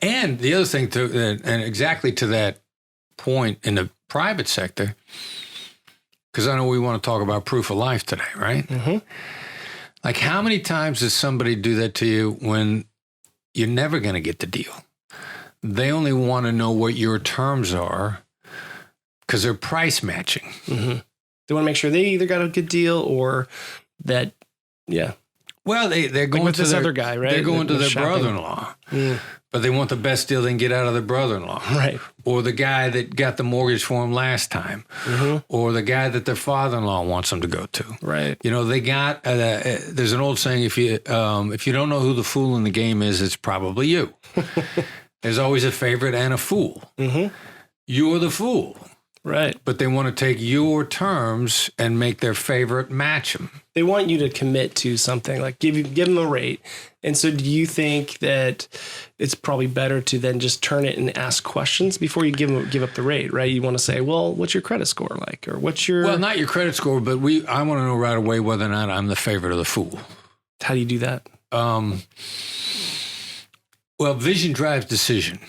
And the other thing, and exactly to that point in the private sector, because I know we want to talk about proof of life today, right? Mm-hmm. Like, how many times does somebody do that to you when you're never going to get the deal? They only want to know what your terms are because they're price matching. Mm-hmm. They want to make sure they either got a good deal or that, yeah. Well, they're going like to this other guy, right? They're going to their shopping. brother-in-law, but they want the best deal they can get out of their brother-in-law, right? Or the guy that got the mortgage for them last time, or the guy that their father-in-law wants them to go to, right? You know, they got. There's an old saying: if you don't know who the fool in the game is, it's probably you. There's always a favorite and a fool. Mm-hmm. You're the fool. Right. But they want to take your terms and make their favorite match them. They want you to commit to something, like give them a rate. And so do you think that it's probably better to then just turn it and ask questions before you give up the rate, right? You want to say, well, what's your credit score like? Or what's your... Well, not your credit score, but I want to know right away whether or not I'm the favorite or the fool. How do you do that? Well, vision drives decision.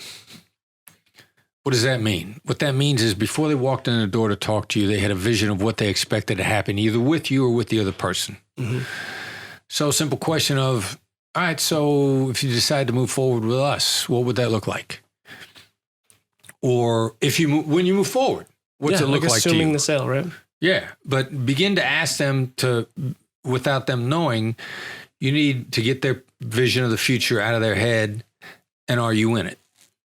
What does that mean? What that means is before they walked in the door to talk to you, they had a vision of what they expected to happen, either with you or with the other person. Mm-hmm. So a simple question of, all right, so if you decide to move forward with us, what would that look like? Or when you move forward, what's it look like to you? Assuming the sale, right? Yeah, but begin to ask them without them knowing, you need to get their vision of the future out of their head, and are you in it?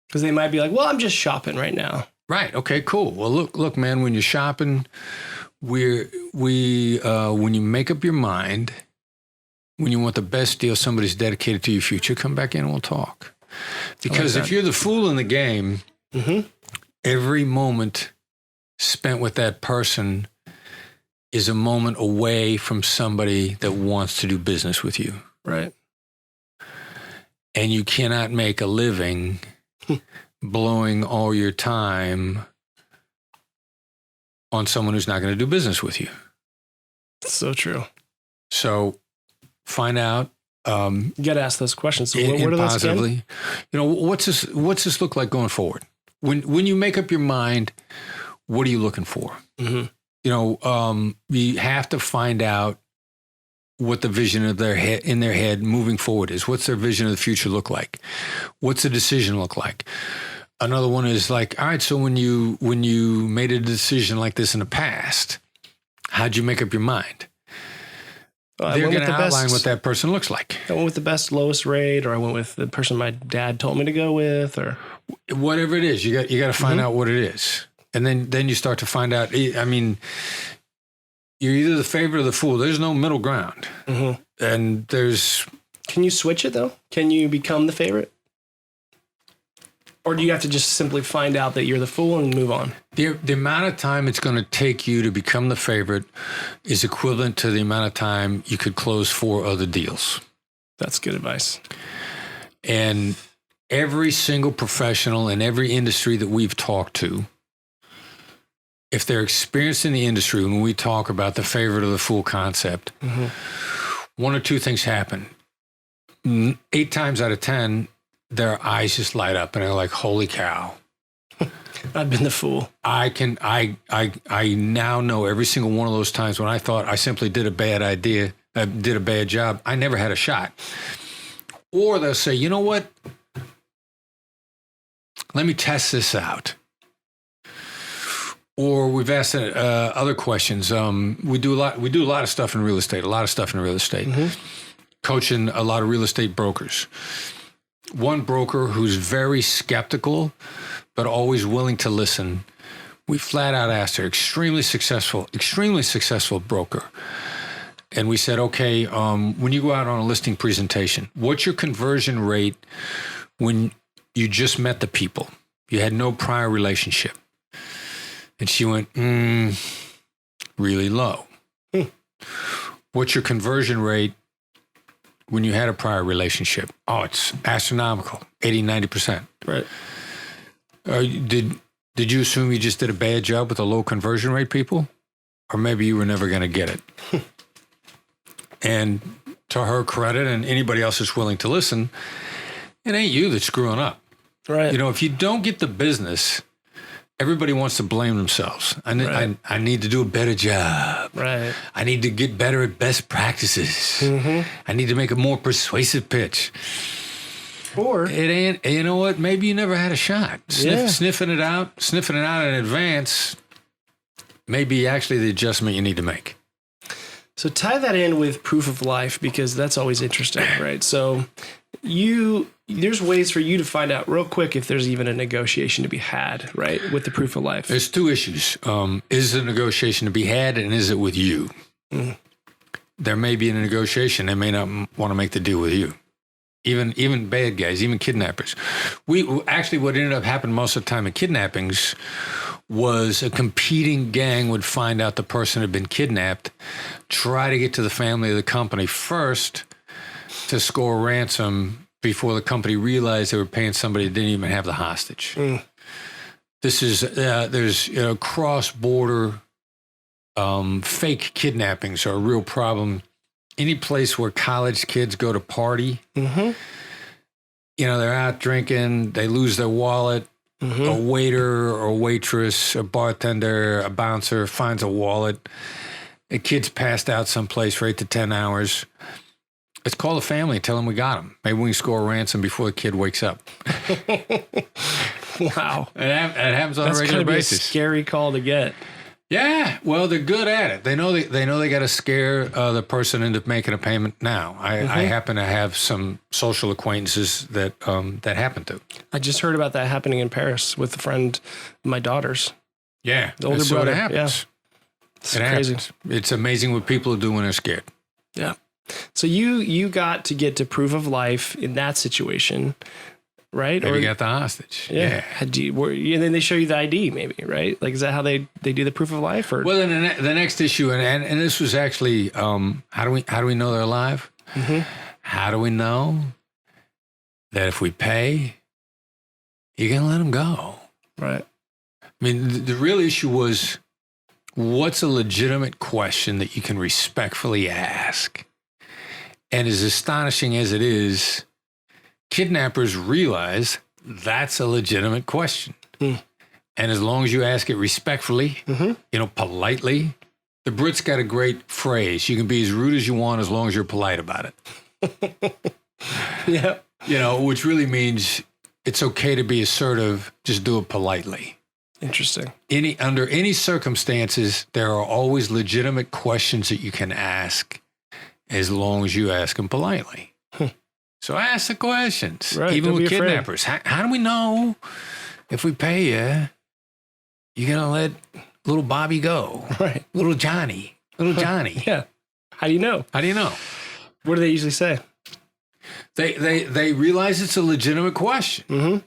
Because they might be like, well, I'm just shopping right now. Right. Okay, cool. Well, look, man, when you're shopping, when you make up your mind, when you want the best deal, somebody's dedicated to your future, come back in and we'll talk. Because if you're the fool in the game, every moment spent with that person is a moment away from somebody that wants to do business with you. Right. And you cannot make a living blowing all your time on someone who's not going to do business with you. So true. So find out. You got to ask those questions. So what are those positively, again? You know, what's this look like going forward? When you make up your mind, what are you looking for? Mm-hmm. You know, you have to find out what the vision of in their head moving forward is. What's their vision of the future look like? What's the decision look like? Another one is like, all right, so when you made a decision like this in the past, how'd you make up your mind? They're going to outline what that person looks like. I went with the best, lowest rate, or I went with the person my dad told me to go with, or whatever it is. You got to find out what it is, and then you start to find out. I mean, you're either the favorite or the fool. There's no middle ground. Mm-hmm. And Can you switch it, though? Can you become the favorite? Or do you have to just simply find out that you're the fool and move on? The amount of time it's going to take you to become the favorite is equivalent to the amount of time you could close 4 other deals. That's good advice. And every single professional in every industry that we've talked to, if they're experienced in the industry, when we talk about the favorite or the fool concept, one or two things happen. 8 times out of 10, their eyes just light up and they're like, holy cow. I've been the fool. I now know every single one of those times when I thought I simply did a bad job. I never had a shot. Or they'll say, you know what? Let me test this out. Or we've asked other questions. We do a lot of stuff in real estate. Coaching a lot of real estate brokers. One broker who's very skeptical, but always willing to listen. We flat out asked her, extremely successful broker. And we said, okay, when you go out on a listing presentation, what's your conversion rate when you just met the people? You had no prior relationship. And she went, really low. What's your conversion rate when you had a prior relationship? Oh, it's astronomical, 80, 90%. Right. Did you assume you just did a bad job with a low conversion rate, people? Or maybe you were never going to get it? And to her credit and anybody else that's willing to listen, it ain't you that's screwing up. Right. You know, if you don't get the business, everybody wants to blame themselves. I need to do a better job. Right. I need to get better at best practices. I need to make a more persuasive pitch. Or it ain't. You know what? Maybe you never had a shot. Sniffing it out in advance. Maybe actually the adjustment you need to make. so tie that in with proof of life, because that's always interesting, right? So there's ways for you to find out real quick if there's even a negotiation to be had, right? With the proof of life. There's two issues. Is the negotiation to be had, and is it with you? There may be a negotiation. They may not want to make the deal with you. Even bad guys, even kidnappers. Actually, what ended up happening most of the time in kidnappings was a competing gang would find out the person had been kidnapped, try to get to the family of the company first to score a ransom before the company realized they were paying somebody that didn't even have the hostage. This is there's cross-border fake kidnappings are a real problem. Any place where college kids go to party, they're out drinking, they lose their wallet. A waiter or a waitress, a bartender, a bouncer finds a wallet. A kid's passed out someplace for 8 to 10 hours. Let's call the family and tell them we got him. Maybe we can score a ransom before the kid wakes up. Wow. It happens on a regular basis. That's a scary call to get. Yeah, well, they're good at it. They know they got to scare the person into making a payment now. I happen to have some social acquaintances that happen to. I just heard about that happening in Paris with a friend of my daughter's. Yeah, the older brother. It happens. Yeah. It's crazy. Happens. It's amazing what people do when they're scared. Yeah. So you got to get to proof of life in that situation. Right? Maybe you got the hostage. Yeah. And then they show you the ID, maybe, right? Like, is that how they do the proof of life? Or well, then the next issue, and this was actually, how do we know they're alive? How do we know that if we pay, you're gonna let them go? Right. I mean, the real issue was, what's a legitimate question that you can respectfully ask? And as astonishing as it is, kidnappers realize that's a legitimate question. And as long as you ask it respectfully, politely, the Brits got a great phrase. You can be as rude as you want as long as you're polite about it. Yeah. Which really means it's okay to be assertive, just do it politely. Interesting. Under any circumstances, there are always legitimate questions that you can ask as long as you ask them politely. So ask the questions, right, even with kidnappers. How do we know if we pay you, you're going to let little Bobby go? Right. Little Johnny. Yeah. How do you know? What do they usually say? They realize it's a legitimate question.